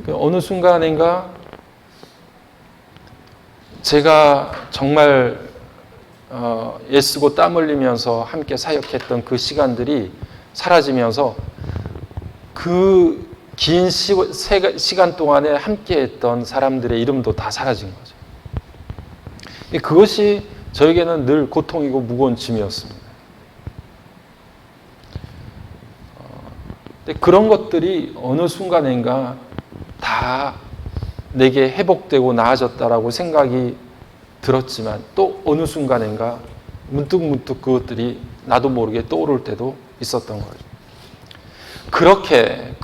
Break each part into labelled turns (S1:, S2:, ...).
S1: 어느 순간인가 제가 정말 애쓰고 땀 흘리면서 함께 사역했던 그 시간들이 사라지면서 그 긴 시간 동안에 함께했던 사람들의 이름도 다 사라진 거죠. 그것이 저에게는 늘 고통이고 무거운 짐이었습니다. 그런 것들이 어느 순간인가 다 내게 회복되고 나아졌다라고 생각이 들었지만 또 어느 순간인가 문득문득 그것들이 나도 모르게 떠오를 때도 있었던 거죠. 그렇게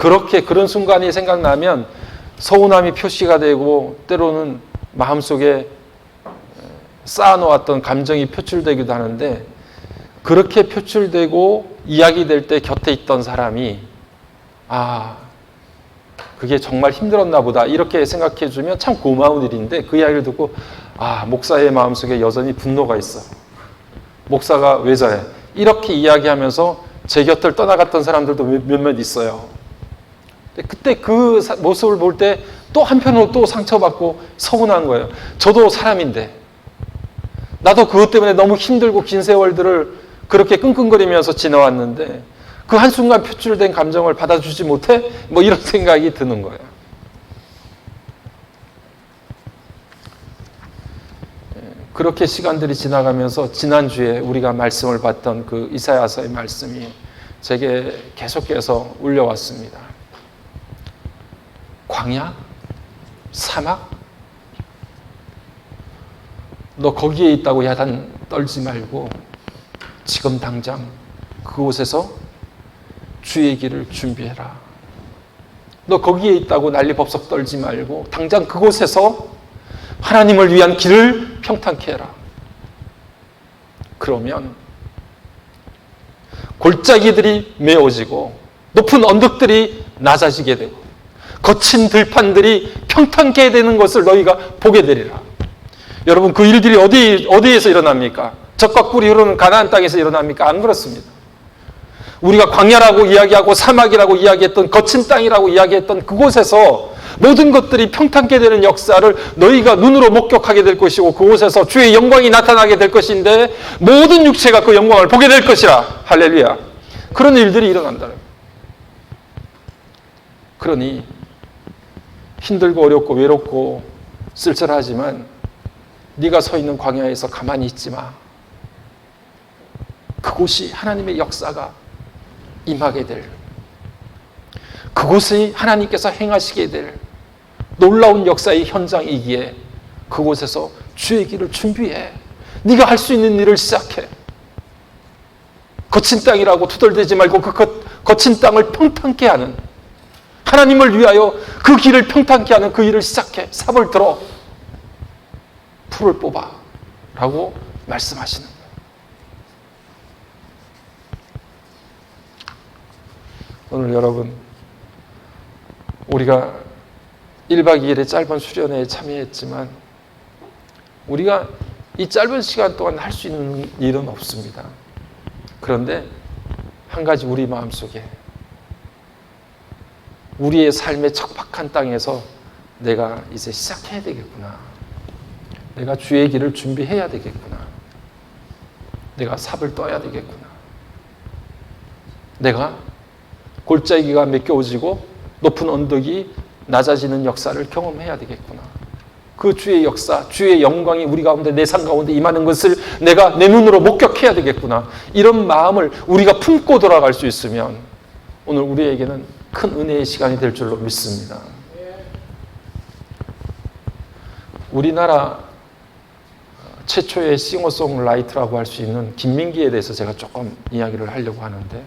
S1: 그런 순간이 생각나면 서운함이 표시가 되고 때로는 마음속에 쌓아놓았던 감정이 표출되기도 하는데, 그렇게 표출되고 이야기될 때 곁에 있던 사람이 그게 정말 힘들었나 보다 이렇게 생각해 주면 참 고마운 일인데, 그 이야기를 듣고 목사의 마음속에 여전히 분노가 있어. 목사가 왜 저래? 이렇게 이야기하면서 제 곁을 떠나갔던 사람들도 몇몇 있어요. 그때 그 모습을 볼 때 또 한편으로 또 상처받고 서운한 거예요. 저도 사람인데 나도 그것 때문에 너무 힘들고 긴 세월들을 그렇게 끙끙거리면서 지나왔는데 그 한순간 표출된 감정을 받아주지 못해? 이런 생각이 드는 거예요. 그렇게 시간들이 지나가면서 지난주에 우리가 말씀을 봤던 그 이사야서의 말씀이 제게 계속해서 울려왔습니다. 광야? 사막? 너 거기에 있다고 야단 떨지 말고 지금 당장 그곳에서 주의 길을 준비해라. 너 거기에 있다고 난리법석 떨지 말고 당장 그곳에서 하나님을 위한 길을 평탄케 해라. 그러면 골짜기들이 메워지고 높은 언덕들이 낮아지게 되고 거친 들판들이 평탄케 되는 것을 너희가 보게 되리라. 여러분, 그 일들이 어디에서 일어납니까? 젖과 꿀이 흐르는 가나안 땅에서 일어납니까? 안 그렇습니다. 우리가 광야라고 이야기하고 사막이라고 이야기했던, 거친 땅이라고 이야기했던 그곳에서 모든 것들이 평탄케 되는 역사를 너희가 눈으로 목격하게 될 것이고, 그곳에서 주의 영광이 나타나게 될 것인데 모든 육체가 그 영광을 보게 될 것이라. 할렐루야. 그런 일들이 일어난다는 거예요. 그러니 힘들고 어렵고 외롭고 쓸쓸하지만 네가 서 있는 광야에서 가만히 있지 마. 그곳이 하나님의 역사가 임하게 될, 그곳이 하나님께서 행하시게 될 놀라운 역사의 현장이기에 그곳에서 주의 길을 준비해. 네가 할 수 있는 일을 시작해. 거친 땅이라고 투덜대지 말고 그 거친 땅을 평탄케 하는, 하나님을 위하여 그 길을 평탄케 하는 그 일을 시작해. 삽을 들어 풀을 뽑아 라고 말씀하시는 거예요. 오늘 여러분, 우리가 1박 2일의 짧은 수련회에 참여했지만 우리가 이 짧은 시간 동안 할 수 있는 일은 없습니다. 그런데 한 가지 우리 마음속에, 우리의 삶의 척박한 땅에서 내가 이제 시작해야 되겠구나. 내가 주의 길을 준비해야 되겠구나. 내가 삽을 떠야 되겠구나. 내가 골짜기가 메껴지고 높은 언덕이 낮아지는 역사를 경험해야 되겠구나. 그 주의 역사, 주의 영광이 우리 가운데, 내 삶 가운데 임하는 것을 내가 내 눈으로 목격해야 되겠구나. 이런 마음을 우리가 품고 돌아갈 수 있으면 오늘 우리에게는 큰 은혜의 시간이 될 줄로 믿습니다. 우리나라 최초의 싱어송라이터라고 할 수 있는 김민기에 대해서 제가 조금 이야기를 하려고 하는데,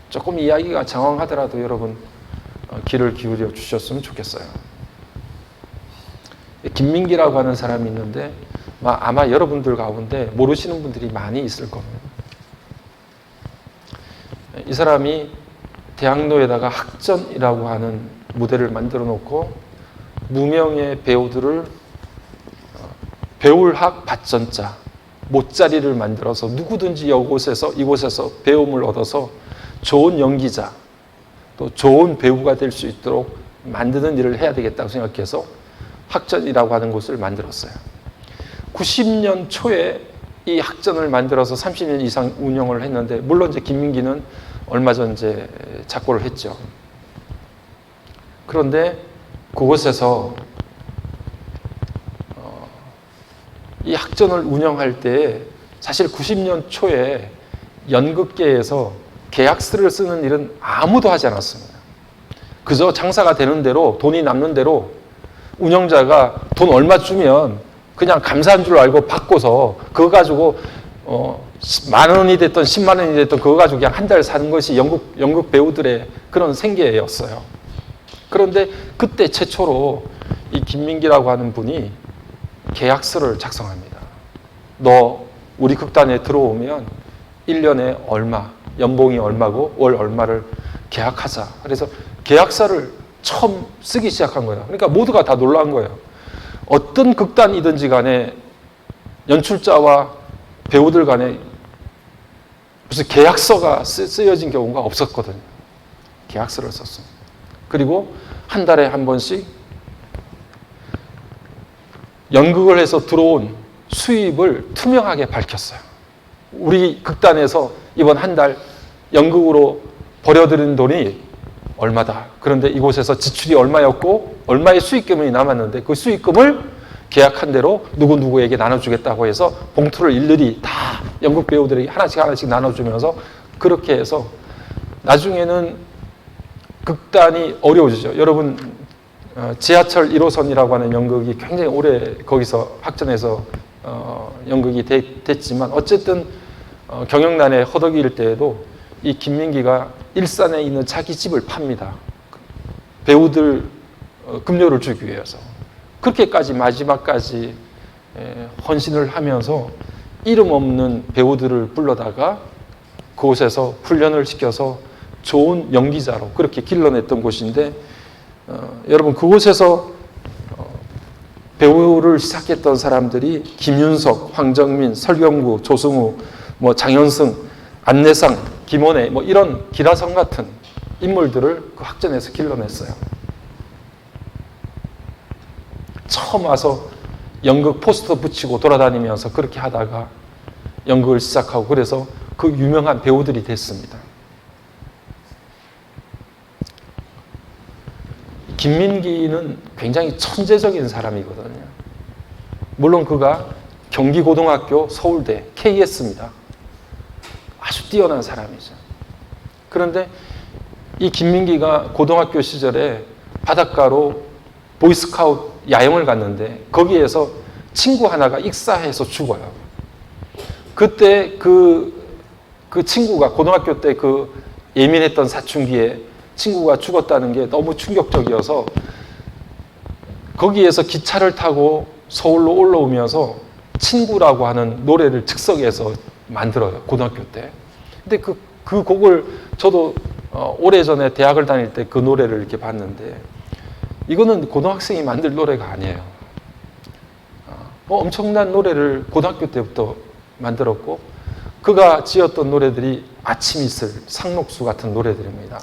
S1: 조금 이야기가 장황하더라도 여러분 귀를 기울여 주셨으면 좋겠어요. 김민기라고 하는 사람이 있는데 아마 여러분들 가운데 모르시는 분들이 많이 있을 겁니다. 이 사람이 대학로에다가 학전이라고 하는 무대를 만들어 놓고 무명의 배우들을 배울학 받전자 모짜리를 만들어서 누구든지 이곳에서 배움을 얻어서 좋은 연기자 또 좋은 배우가 될 수 있도록 만드는 일을 해야 되겠다고 생각해서 학전이라고 하는 곳을 만들었어요. 90년 초에 이 학전을 만들어서 30년 이상 운영을 했는데, 물론 이제 김민기는 얼마 전 이제 작고를 했죠. 그런데 그곳에서 이 학전을 운영할 때 사실 90년 초에 연극계에서 계약서를 쓰는 일은 아무도 하지 않았습니다. 그저 장사가 되는 대로, 돈이 남는 대로 운영자가 돈 얼마 주면 그냥 감사한 줄 알고 받고서 그거 가지고 10,000원이 됐든 10만 원이 됐든 그거 가지고 그냥 한 달 사는 것이 연극 배우들의 그런 생계였어요. 그런데 그때 최초로 이 김민기라고 하는 분이 계약서를 작성합니다. 너 우리 극단에 들어오면 1년에 얼마, 연봉이 얼마고 월 얼마를 계약하자. 그래서 계약서를 처음 쓰기 시작한 거예요. 그러니까 모두가 다 놀란 거예요. 어떤 극단이든지 간에 연출자와 배우들 간에 무슨 계약서가 쓰여진 경우가 없었거든요. 계약서를 썼습니다. 그리고 한 달에 한 번씩 연극을 해서 들어온 수입을 투명하게 밝혔어요. 우리 극단에서 이번 한 달 연극으로 벌여들인 돈이 얼마다. 그런데 이곳에서 지출이 얼마였고 얼마의 수익금이 남았는데 그 수익금을 계약한 대로 누구누구에게 나눠주겠다고 해서 봉투를 일일이 다 연극 배우들에게 하나씩 나눠주면서 그렇게 해서 나중에는 극단이 어려워지죠. 여러분 지하철 1호선이라고 하는 연극이 굉장히 오래 거기서 학전에서 연극이 됐지만 어쨌든 경영난에 허덕일 때에도 이 김민기가 일산에 있는 자기 집을 팝니다. 배우들 급료를 주기 위해서. 그렇게까지 마지막까지 헌신을 하면서 이름 없는 배우들을 불러다가 그곳에서 훈련을 시켜서 좋은 연기자로 그렇게 길러냈던 곳인데 여러분 그곳에서 배우를 시작했던 사람들이 김윤석, 황정민, 설경구, 조승우, 장현승, 안내상, 김원혜 이런 기라성 같은 인물들을 그 학전에서 길러냈어요. 처음 와서 연극 포스터 붙이고 돌아다니면서 그렇게 하다가 연극을 시작하고 그래서 그 유명한 배우들이 됐습니다. 김민기는 굉장히 천재적인 사람이거든요. 물론 그가 경기고등학교, 서울대, KS입니다. 아주 뛰어난 사람이죠. 그런데 이 김민기가 고등학교 시절에 바닷가로 보이스카우트 야영을 갔는데 거기에서 친구 하나가 익사해서 죽어요. 그때 그 친구가 고등학교 때 그 예민했던 사춘기에 친구가 죽었다는 게 너무 충격적이어서 거기에서 기차를 타고 서울로 올라오면서 친구라고 하는 노래를 즉석에서 만들어요. 고등학교 때. 근데 그 곡을 저도 오래전에 대학을 다닐 때 그 노래를 이렇게 봤는데 이거는 고등학생이 만들 노래가 아니에요. 엄청난 노래를 고등학교 때부터 만들었고 그가 지었던 노래들이 아침 이슬, 상록수 같은 노래들입니다.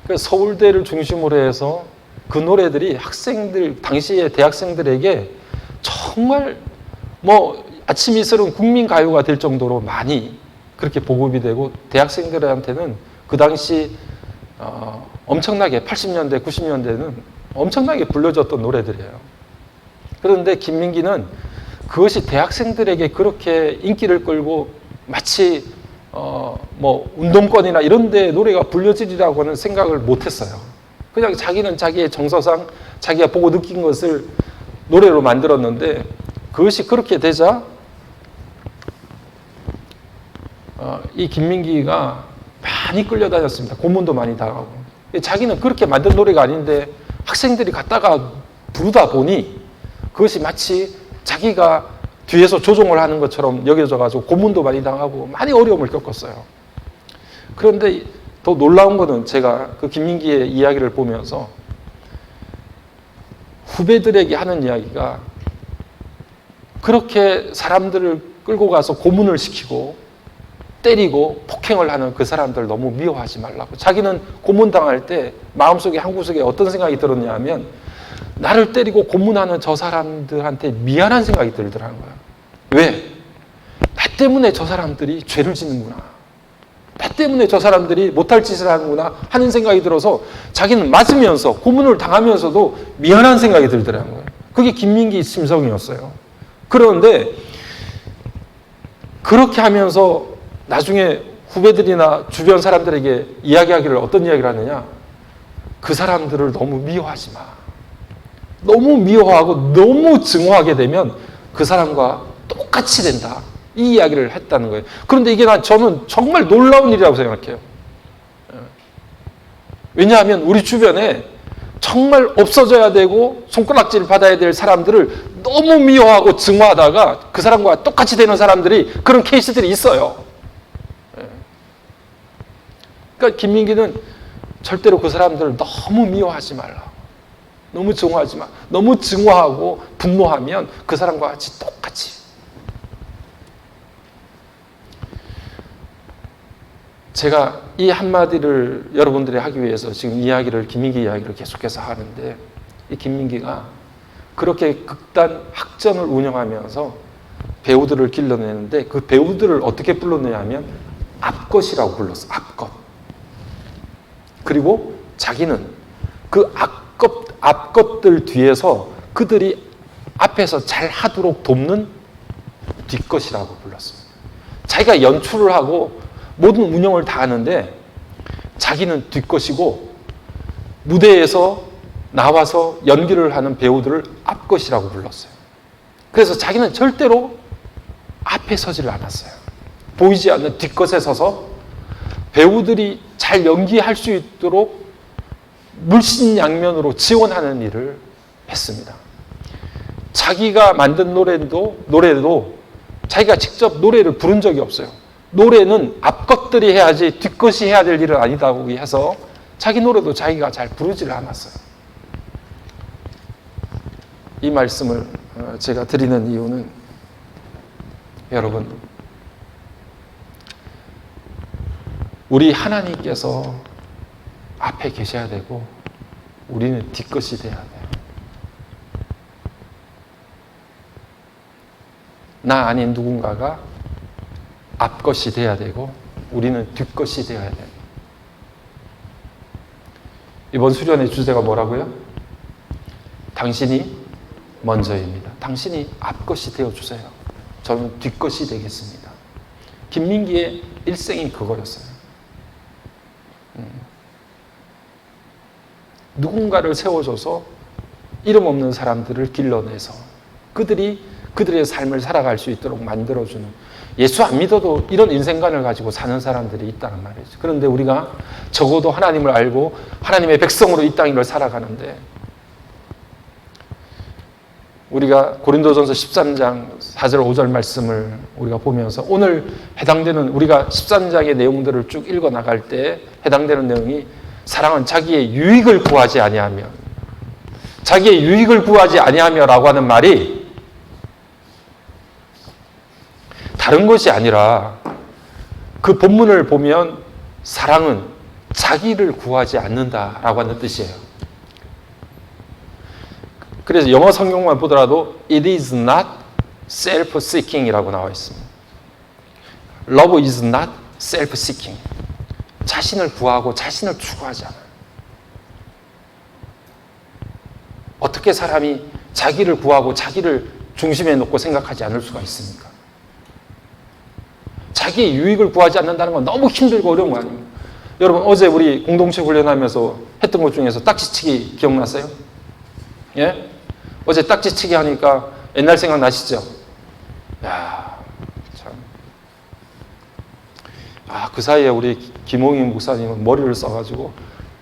S1: 그래서 서울대를 중심으로 해서 그 노래들이 학생들, 당시의 대학생들에게 정말 아침 이슬은 국민가요가 될 정도로 많이 그렇게 보급이 되고 대학생들한테는 그 당시 엄청나게 80년대, 90년대는 엄청나게 불려졌던 노래들이에요. 그런데 김민기는 그것이 대학생들에게 그렇게 인기를 끌고 마치 운동권이나 이런 데 노래가 불려지리라고는 생각을 못했어요. 그냥 자기는 자기의 정서상 자기가 보고 느낀 것을 노래로 만들었는데 그것이 그렇게 되자 이 김민기가 많이 끌려다녔습니다. 고문도 많이 당하고. 자기는 그렇게 만든 노래가 아닌데 학생들이 갔다가 부르다 보니 그것이 마치 자기가 뒤에서 조종을 하는 것처럼 여겨져가지고 고문도 많이 당하고 많이 어려움을 겪었어요. 그런데 더 놀라운 거는 제가 그 김민기의 이야기를 보면서 후배들에게 하는 이야기가 그렇게 사람들을 끌고 가서 고문을 시키고 때리고 폭행을 하는 그 사람들 너무 미워하지 말라고. 자기는 고문당할 때 마음속에 한 구석에 어떤 생각이 들었냐 하면 나를 때리고 고문하는 저 사람들한테 미안한 생각이 들더라는 거야. 왜? 나 때문에 저 사람들이 죄를 짓는구나. 나 때문에 저 사람들이 못할 짓을 하는구나 하는 생각이 들어서 자기는 맞으면서 고문을 당하면서도 미안한 생각이 들더라는 거예요. 그게 김민기 심성이었어요. 그런데 그렇게 하면서 나중에 후배들이나 주변 사람들에게 이야기하기를 어떤 이야기를 하느냐? 그 사람들을 너무 미워하지 마. 너무 미워하고 너무 증오하게 되면 그 사람과 똑같이 된다. 이 이야기를 했다는 거예요. 그런데 이게 저는 정말 놀라운 일이라고 생각해요. 왜냐하면 우리 주변에 정말 없어져야 되고 손가락질 받아야 될 사람들을 너무 미워하고 증오하다가 그 사람과 똑같이 되는 사람들이 그런 케이스들이 있어요. 그러니까 김민기는 절대로 그 사람들을 너무 미워하지 말라. 너무 증오하지 마. 너무 증오하고 분노하면 그 사람과 같이 똑같이. 제가 이 한마디를 여러분들이 하기 위해서 지금 김민기 이야기를 계속해서 하는데, 이 김민기가 그렇게 극단 학전을 운영하면서 배우들을 길러내는데 그 배우들을 어떻게 불렀느냐 면 앞것이라고 불렀어. 앞것. 그리고 자기는 그 앞것들 뒤에서 그들이 앞에서 잘 하도록 돕는 뒷것이라고 불렀어요. 자기가 연출을 하고 모든 운영을 다 하는데 자기는 뒷것이고 무대에서 나와서 연기를 하는 배우들을 앞것이라고 불렀어요. 그래서 자기는 절대로 앞에 서지를 않았어요. 보이지 않는 뒷것에 서서 배우들이 잘 연기할 수 있도록 물신양면으로 지원하는 일을 했습니다. 자기가 만든 노래도 자기가 직접 노래를 부른 적이 없어요. 노래는 앞것들이 해야지 뒷것이 해야 될 일은 아니다고 해서 자기 노래도 자기가 잘 부르지를 않았어요. 이 말씀을 제가 드리는 이유는 여러분, 우리 하나님께서 앞에 계셔야 되고 우리는 뒷것이 돼야 돼요. 나 아닌 누군가가 앞것이 돼야 되고 우리는 뒷것이 돼야 돼요. 이번 수련의 주제가 뭐라고요? 당신이 먼저입니다. 당신이 앞것이 되어주세요. 저는 뒷것이 되겠습니다. 김민기의 일생이 그거였어요. 누군가를 세워줘서 이름 없는 사람들을 길러내서 그들의 삶을 살아갈 수 있도록 만들어주는, 예수 안 믿어도 이런 인생관을 가지고 사는 사람들이 있다는 말이죠. 그런데 우리가 적어도 하나님을 알고 하나님의 백성으로 이 땅을 살아가는데, 우리가 고린도전서 13장 4절 5절 말씀을 우리가 보면서 오늘 해당되는, 우리가 13장의 내용들을 쭉 읽어 나갈 때 해당되는 내용이, 사랑은 자기의 유익을 구하지 아니하며, 자기의 유익을 구하지 아니하며라고 하는 말이 다른 것이 아니라, 그 본문을 보면 사랑은 자기를 구하지 않는다라고 하는 뜻이에요. 그래서 영어 성경만 보더라도 It is not self-seeking 이라고 나와 있습니다. Love is not self-seeking. 자신을 구하고 자신을 추구하지 않아요. 어떻게 사람이 자기를 구하고 자기를 중심에 놓고 생각하지 않을 수가 있습니까? 자기의 유익을 구하지 않는다는 건 너무 힘들고 어려운 거 아닙니까? 여러분, 어제 우리 공동체 훈련하면서 했던 것 중에서 딱지치기 기억나세요? 예? 어제 딱지치기 하니까 옛날 생각 나시죠? 야, 참. 그 사이에 우리 김홍인 목사님은 머리를 써가지고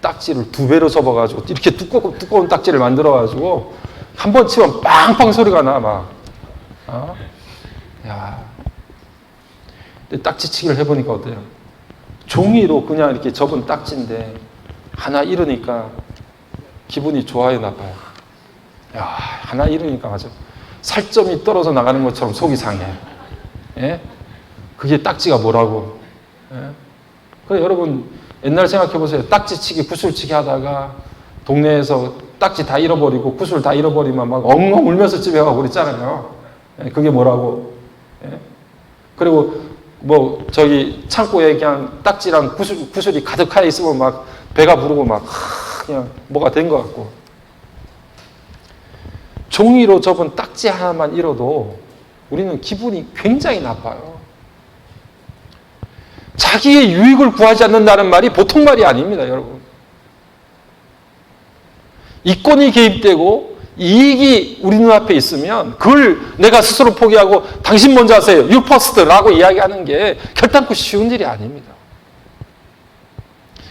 S1: 딱지를 2배로 접어가지고 이렇게 두꺼운 딱지를 만들어가지고 한 번 치면 빵빵 소리가 나, 막. 야. 근데 딱지치기를 해보니까 어때요? 종이로 그냥 이렇게 접은 딱지인데 하나 잃으니까 기분이 좋아요, 나빠요? 야, 하나 잃으니까 아주 살점이 떨어져 나가는 것처럼 속이 상해. 예? 그게 딱지가 뭐라고? 예? 그래, 여러분, 옛날 생각해보세요. 딱지치기, 구슬치기 하다가 동네에서 딱지 다 잃어버리고 구슬 다 잃어버리면 막 엉엉 울면서 집에 가고 그랬잖아요. 예? 그게 뭐라고? 예? 그리고 뭐 저기 창고에 그냥 딱지랑 구슬이 가득하여 있으면 막 배가 부르고 막 그냥 뭐가 된 것 같고. 종이로 접은 딱지 하나만 잃어도 우리는 기분이 굉장히 나빠요. 자기의 유익을 구하지 않는다는 말이 보통 말이 아닙니다, 여러분. 이권이 개입되고 이익이 우리 눈앞에 있으면 그걸 내가 스스로 포기하고 당신 먼저 하세요. You first라고 이야기하는 게 결단코 쉬운 일이 아닙니다.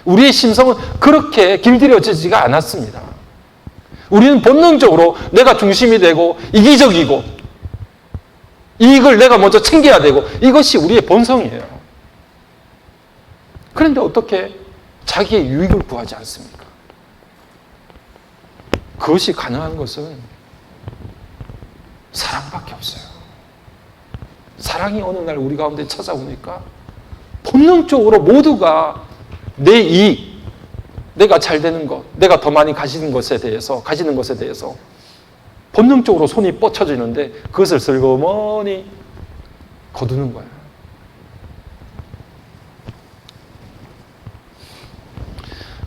S1: 우리의 심성은 그렇게 길들여지지가 않았습니다. 우리는 본능적으로 내가 중심이 되고 이기적이고 이익을 내가 먼저 챙겨야 되고 이것이 우리의 본성이에요. 그런데 어떻게 자기의 유익을 구하지 않습니까? 그것이 가능한 것은 사랑밖에 없어요. 사랑이 어느 날 우리 가운데 찾아오니까 본능적으로 모두가 내 이익, 내가 잘 되는 것, 내가 더 많이 가지는 것에 대해서 본능적으로 손이 뻗쳐지는데 그것을 슬그머니 거두는 거예요.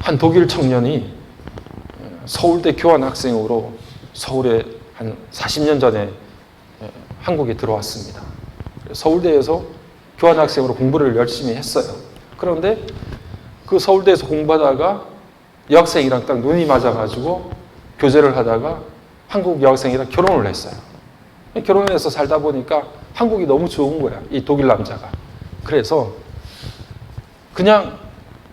S1: 한 독일 청년이 서울대 교환학생으로 서울에 한 40년 전에 한국에 들어왔습니다. 서울대에서 교환학생으로 공부를 열심히 했어요. 그런데 그 서울대에서 공부하다가 여학생이랑 딱 눈이 맞아가지고 교제를 하다가 한국 여학생이랑 결혼을 했어요. 결혼해서 살다 보니까 한국이 너무 좋은 거야, 이 독일 남자가. 그래서 그냥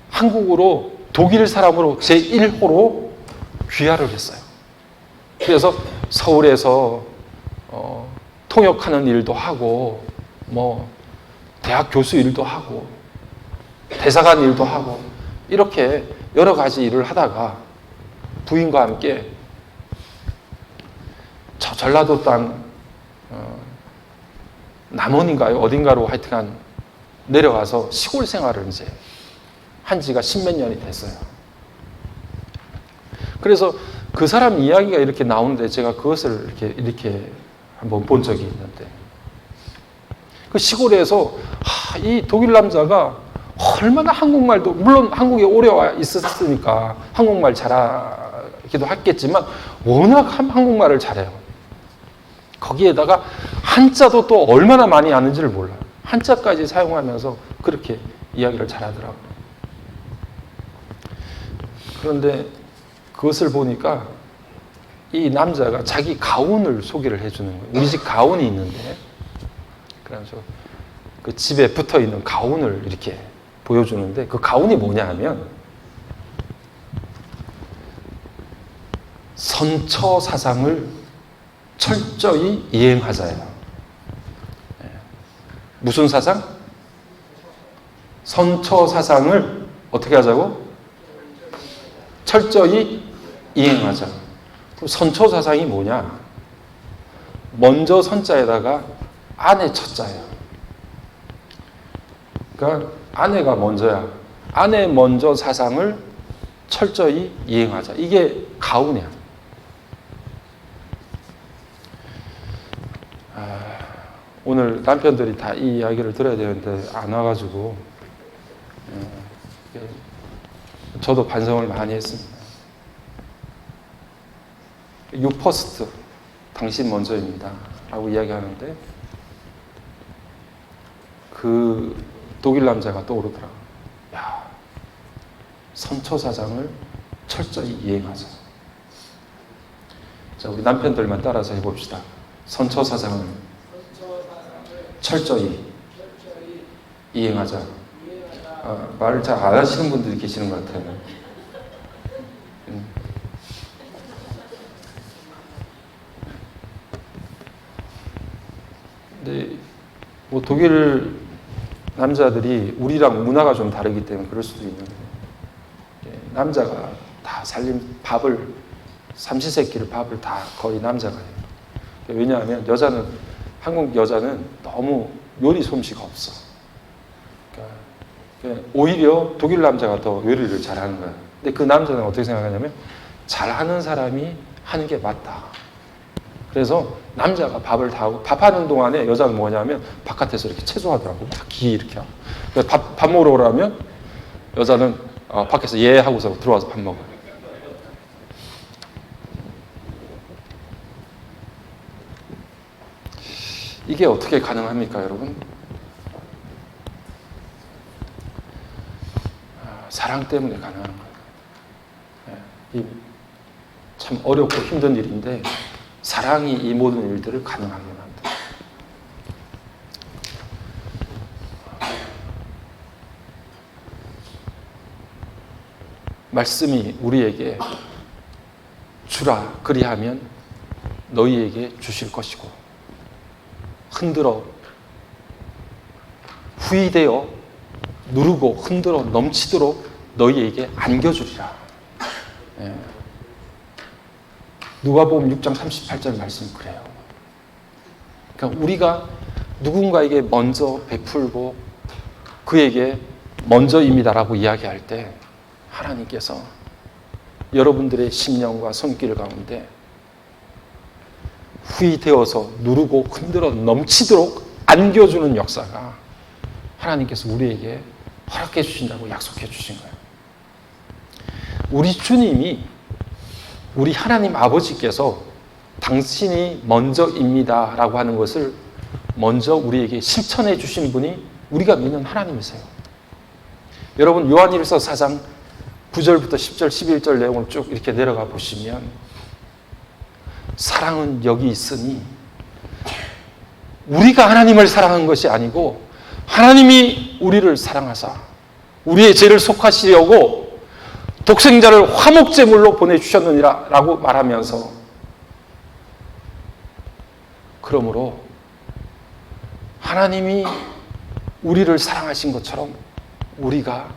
S1: 한국으로 독일 사람으로 제1호로 귀화를 했어요. 그래서 서울에서 통역하는 일도 하고 뭐 대학 교수 일도 하고 대사관 일도 하고 이렇게 여러 가지 일을 하다가 부인과 함께 저 전라도 땅 남원인가요? 어딘가로 하여튼간 내려가서 시골 생활을 이제 한 지가 십몇 년이 됐어요. 그래서 그 사람 이야기가 이렇게 나오는데 제가 그것을 이렇게 한번 본 적이 있는데 그 시골에서 이 독일 남자가 얼마나 한국말도 물론 한국에 오래 와 있었으니까 한국말 잘하기도 했겠지만 워낙 한국말을 잘해요. 거기에다가 한자도 또 얼마나 많이 아는지를 몰라요. 한자까지 사용하면서 그렇게 이야기를 잘하더라고요. 그런데 그것을 보니까 이 남자가 자기 가훈을 소개를 해주는 거예요. 우리 집 가훈이 있는데 그래서 그 집에 붙어 있는 가훈을 이렇게 보여주는데 그 가훈이 뭐냐 하면 선처 사상을 철저히 이행하자예요. 무슨 사상? 선처 사상을 어떻게 하자고? 철저히 이행하자. 그럼 선처 사상이 뭐냐? 먼저 선자에다가 아내 첫자예요. 그러니까 아내가 먼저야. 아내 먼저 사상을 철저히 이행하자. 이게 가훈이야. 오늘 남편들이 다 이 이야기를 들어야 되는데 안 와가지고 저도 반성을 많이 했습니다. You first, 당신 먼저입니다 라고 이야기하는데 그 독일 남자가 떠오르더라고요. 야, 선처 사상을 철저히 이행하자. 자, 우리 남편들만 따라서 해봅시다. 선처 사상을 철저히 이행하자. 말을 잘 안 하시는 분들이 계시는 것 같아요. 근데 뭐 독일 남자들이 우리랑 문화가 좀 다르기 때문에 그럴 수도 있는데 남자가 다 살림 밥을 삼시세끼를 밥을 다 거의 남자가 해요. 왜냐하면 여자는 한국 여자는 너무 요리 솜씨가 없어. 그러니까 오히려 독일 남자가 더 요리를 잘하는 거야. 근데 그 남자는 어떻게 생각하냐면 잘하는 사람이 하는 게 맞다. 그래서 남자가 밥을 다 하고 밥하는 동안에 여자는 뭐냐면 바깥에서 이렇게 채소하더라고. 기 이렇게 하고. 밥 먹으러 오라면 여자는 밖에서 예 하고서 들어와서 밥 먹어요. 이게 어떻게 가능합니까, 여러분? 사랑 때문에 가능한 거예요. 참 어렵고 힘든 일인데 사랑이 이 모든 일들을 가능하게 만듭니다. 말씀이 우리에게 주라 그리하면 너희에게 주실 것이고 흔들어 후이되어 누르고 흔들어 넘치도록 너희에게 안겨주리라. 누가복음 6장 38절 말씀 그래요. 그러니까 우리가 누군가에게 먼저 베풀고 그에게 먼저입니다라고 이야기할 때 하나님께서 여러분들의 심령과 손길 가운데 후이되어서 누르고 흔들어 넘치도록 안겨주는 역사가 하나님께서 우리에게 허락해 주신다고 약속해 주신 거예요. 우리 주님이 우리 하나님 아버지께서 당신이 먼저입니다 라고 하는 것을 먼저 우리에게 실천해 주신 분이 우리가 믿는 하나님이세요. 여러분 요한일서 4장 9절부터 10절 11절 내용을 쭉 이렇게 내려가 보시면 사랑은 여기 있으니 우리가 하나님을 사랑한 것이 아니고 하나님이 우리를 사랑하사 우리의 죄를 속하시려고 독생자를 화목제물로 보내주셨느니라 라고 말하면서 그러므로 하나님이 우리를 사랑하신 것처럼 우리가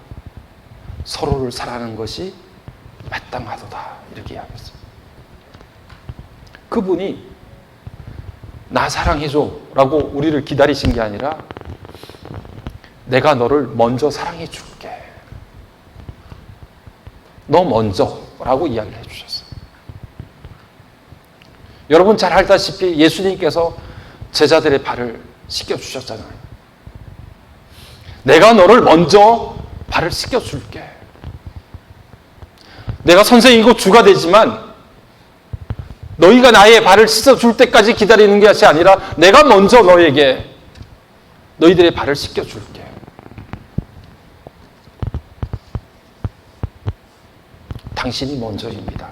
S1: 서로를 사랑하는 것이 마땅하도다 이렇게 이야기했어요. 그분이 나 사랑해줘 라고 우리를 기다리신 게 아니라 내가 너를 먼저 사랑해 줄게. 너 먼저 라고 이야기를 해주셨어요. 여러분 잘 알다시피 예수님께서 제자들의 발을 씻겨주셨잖아요. 내가 너를 먼저 발을 씻겨줄게. 내가 선생이고 주가 되지만 너희가 나의 발을 씻어줄 때까지 기다리는 것이 아니라 내가 먼저 너에게 너희들의 발을 씻겨줄게. 당신이 먼저입니다.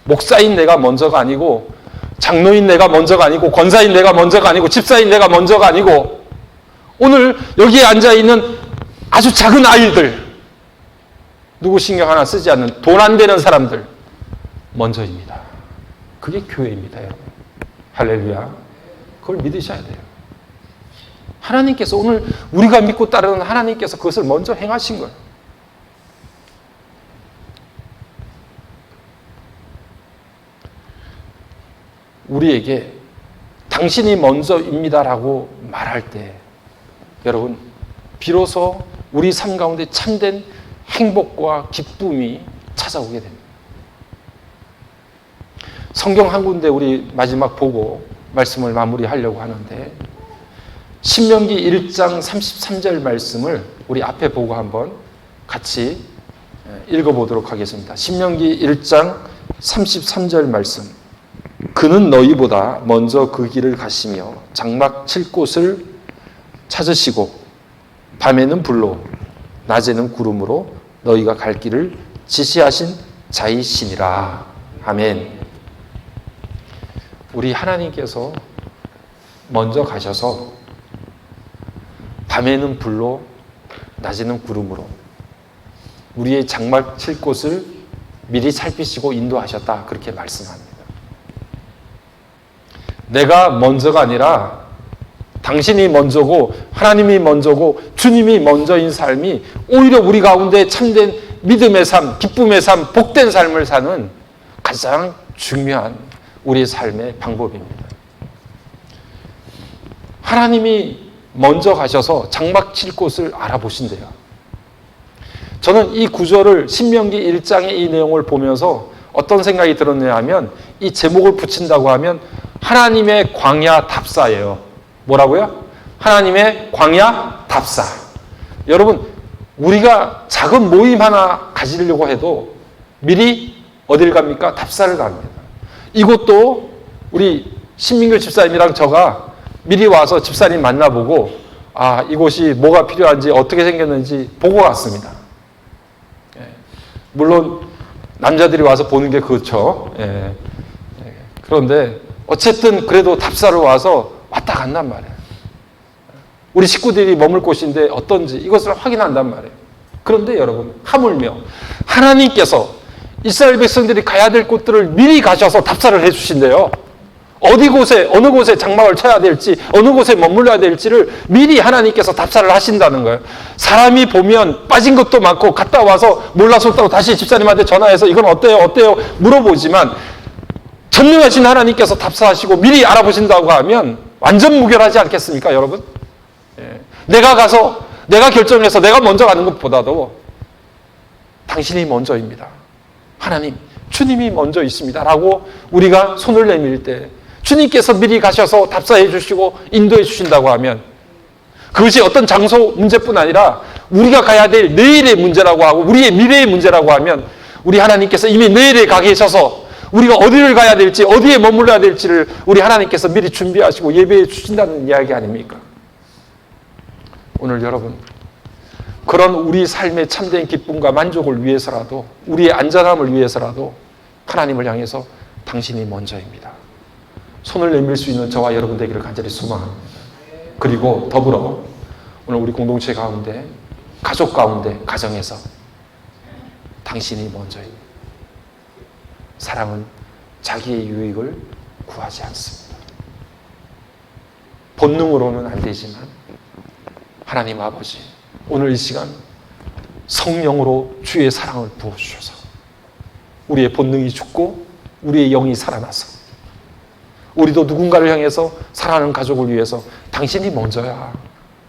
S1: 목사인 내가 먼저가 아니고 장로인 내가 먼저가 아니고 권사인 내가 먼저가 아니고 집사인 내가 먼저가 아니고 오늘 여기에 앉아있는 아주 작은 아이들 누구 신경 하나 쓰지 않는 돈 안 되는 사람들 먼저입니다. 그게 교회입니다, 여러분. 할렐루야. 그걸 믿으셔야 돼요. 하나님께서 오늘 우리가 믿고 따르는 하나님께서 그것을 먼저 행하신 거예요. 우리에게 당신이 먼저입니다라고 말할 때 여러분 비로소 우리 삶 가운데 참된 행복과 기쁨이 찾아오게 됩니다. 성경 한 군데 우리 마지막 보고 말씀을 마무리하려고 하는데 신명기 1장 33절 말씀을 우리 앞에 보고 한번 같이 읽어보도록 하겠습니다. 신명기 1장 33절 말씀. 그는 너희보다 먼저 그 길을 가시며 장막 칠 곳을 찾으시고 밤에는 불로 낮에는 구름으로 너희가 갈 길을 지시하신 자이시니라. 아멘. 우리 하나님께서 먼저 가셔서 밤에는 불로 낮에는 구름으로 우리의 장막 칠 곳을 미리 살피시고 인도하셨다 그렇게 말씀합니다. 내가 먼저가 아니라 당신이 먼저고 하나님이 먼저고 주님이 먼저인 삶이 오히려 우리 가운데 참된 믿음의 삶, 기쁨의 삶, 복된 삶을 사는 가장 중요한 우리의 삶의 방법입니다. 하나님이 먼저 가셔서 장막 칠 곳을 알아보신대요. 저는 이 구절을 신명기 1장의 이 내용을 보면서 어떤 생각이 들었냐 하면 이 제목을 붙인다고 하면 하나님의 광야 답사예요. 뭐라고요? 하나님의 광야 답사. 여러분, 우리가 작은 모임 하나 가지려고 해도 미리 어딜 갑니까? 답사를 갑니다. 이곳도 우리 신민규 집사님이랑 저가 미리 와서 집사님 만나보고 이곳이 뭐가 필요한지 어떻게 생겼는지 보고 갔습니다. 물론 남자들이 와서 보는 게 그렇죠. 그런데 어쨌든 그래도 답사를 와서 왔다 간단 말이에요. 우리 식구들이 머물 곳인데 어떤지 이것을 확인한단 말이에요. 그런데 여러분, 하물며 하나님께서 이스라엘 백성들이 가야 될 곳들을 미리 가셔서 답사를 해주신대요. 어느 곳에 장막을 쳐야 될지, 어느 곳에 머물러야 될지를 미리 하나님께서 답사를 하신다는 거예요. 사람이 보면 빠진 것도 많고 갔다 와서 몰라서 다시 집사님한테 전화해서 이건 어때요? 물어보지만 전능하신 하나님께서 답사하시고 미리 알아보신다고 하면 완전 무결하지 않겠습니까, 여러분? 내가 가서 내가 결정해서 내가 먼저 가는 것보다도 당신이 먼저입니다. 하나님, 주님이 먼저 있습니다. 라고 우리가 손을 내밀 때 주님께서 미리 가셔서 답사해 주시고 인도해 주신다고 하면 그것이 어떤 장소 문제뿐 아니라 우리가 가야 될 내일의 문제라고 하고 우리의 미래의 문제라고 하면 우리 하나님께서 이미 내일에 가 계셔서 우리가 어디를 가야 될지 어디에 머물러야 될지를 우리 하나님께서 미리 준비하시고 예배해 주신다는 이야기 아닙니까? 오늘 여러분, 그런 우리 삶의 참된 기쁨과 만족을 위해서라도 우리의 안전함을 위해서라도 하나님을 향해서 당신이 먼저입니다. 손을 내밀 수 있는 저와 여러분 되기를 간절히 소망합니다. 그리고 더불어 오늘 우리 공동체 가운데, 가족 가운데, 가정에서 당신이 먼저입니다. 사랑은 자기의 유익을 구하지 않습니다. 본능으로는 안 되지만 하나님 아버지, 오늘 이 시간 성령으로 주의 사랑을 부어주셔서 우리의 본능이 죽고 우리의 영이 살아나서 우리도 누군가를 향해서 사랑하는 가족을 위해서 당신이 먼저야,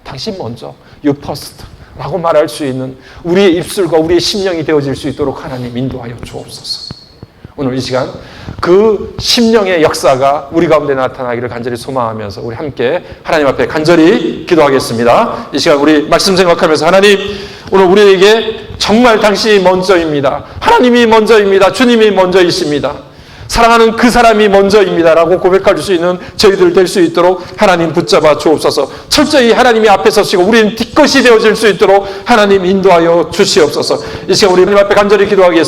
S1: 당신 먼저, you first 라고 말할 수 있는 우리의 입술과 우리의 심령이 되어질 수 있도록 하나님 인도하여 주옵소서. 오늘 이 시간 그 심령의 역사가 우리 가운데 나타나기를 간절히 소망하면서 우리 함께 하나님 앞에 간절히 기도하겠습니다. 이 시간 우리 말씀 생각하면서 하나님, 오늘 우리에게 정말 당신이 먼저입니다. 하나님이 먼저입니다. 주님이 먼저이십니다. 사랑하는 그 사람이 먼저입니다라고 고백할 수 있는 저희들 될 수 있도록 하나님 붙잡아 주옵소서. 철저히 하나님이 앞에 서시고 우리는 뒷것이 되어질 수 있도록 하나님 인도하여 주시옵소서. 이 시간 우리 하나님 앞에 간절히 기도하겠습니다.